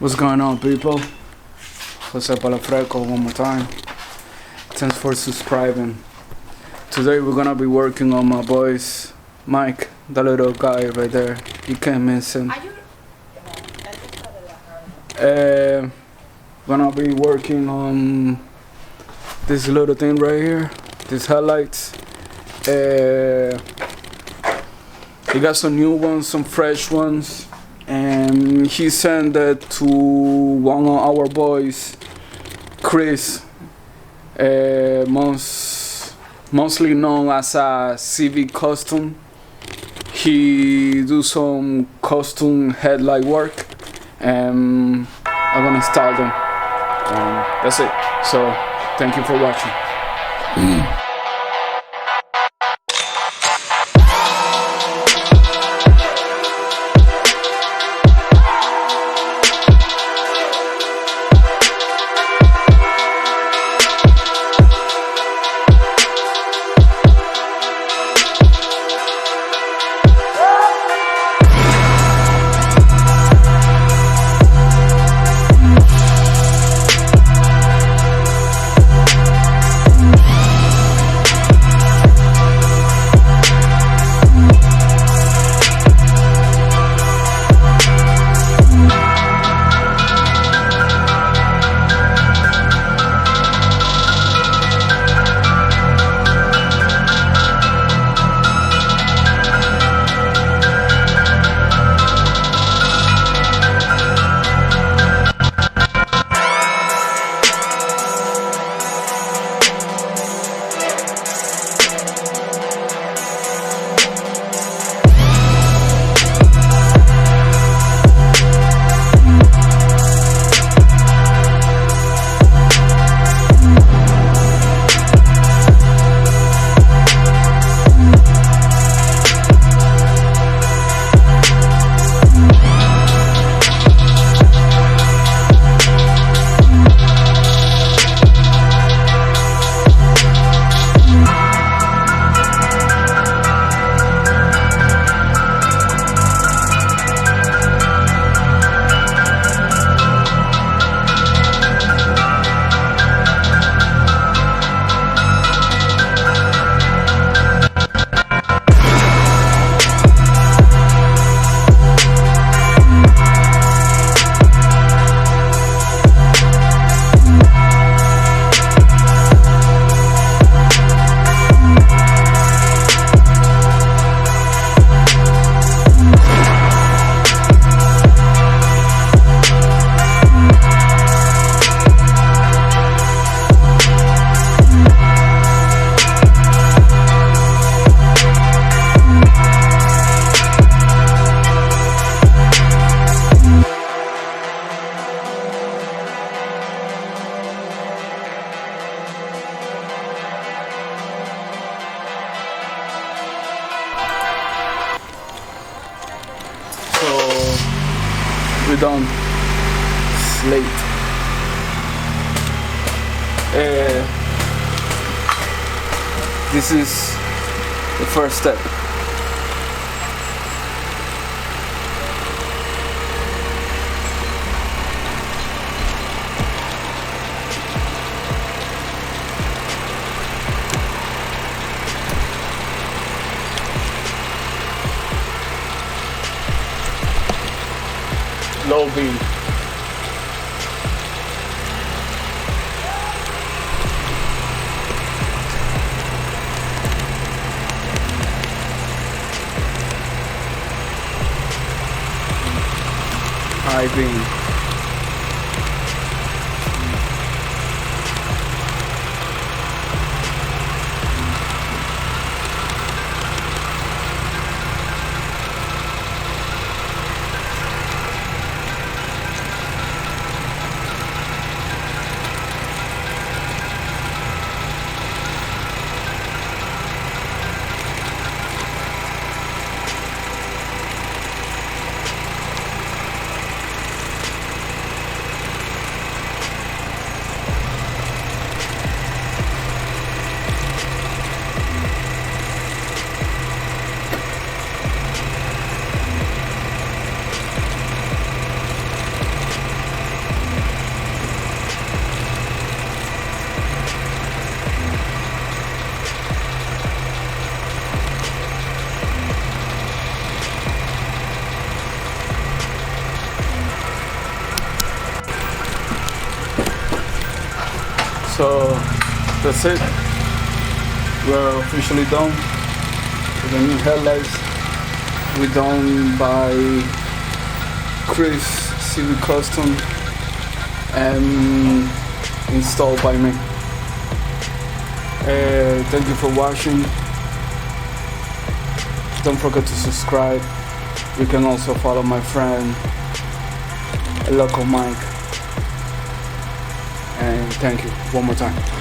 What's going on, people? Jose Palafreco one more time. Thanks for subscribing. Today we're gonna be working on my boys Mike, the little guy right there. You can't miss him. Gonna be working on this little thing right here, these headlights. He got some new ones, some fresh ones, and he sent it to one of our boys, Chris, mostly known as a CV Custom. He do some custom headlight work, and I'm gonna install them. That's it. So thank you for watching. We're done. It's late. This is the first step. Low beam. High beam. So that's it. We're officially done with the new headlights. We're done by Chris CV Custom and installed by me. Thank you for watching. Don't forget to subscribe. You can also follow my friend Local Mike. And thank you one more time.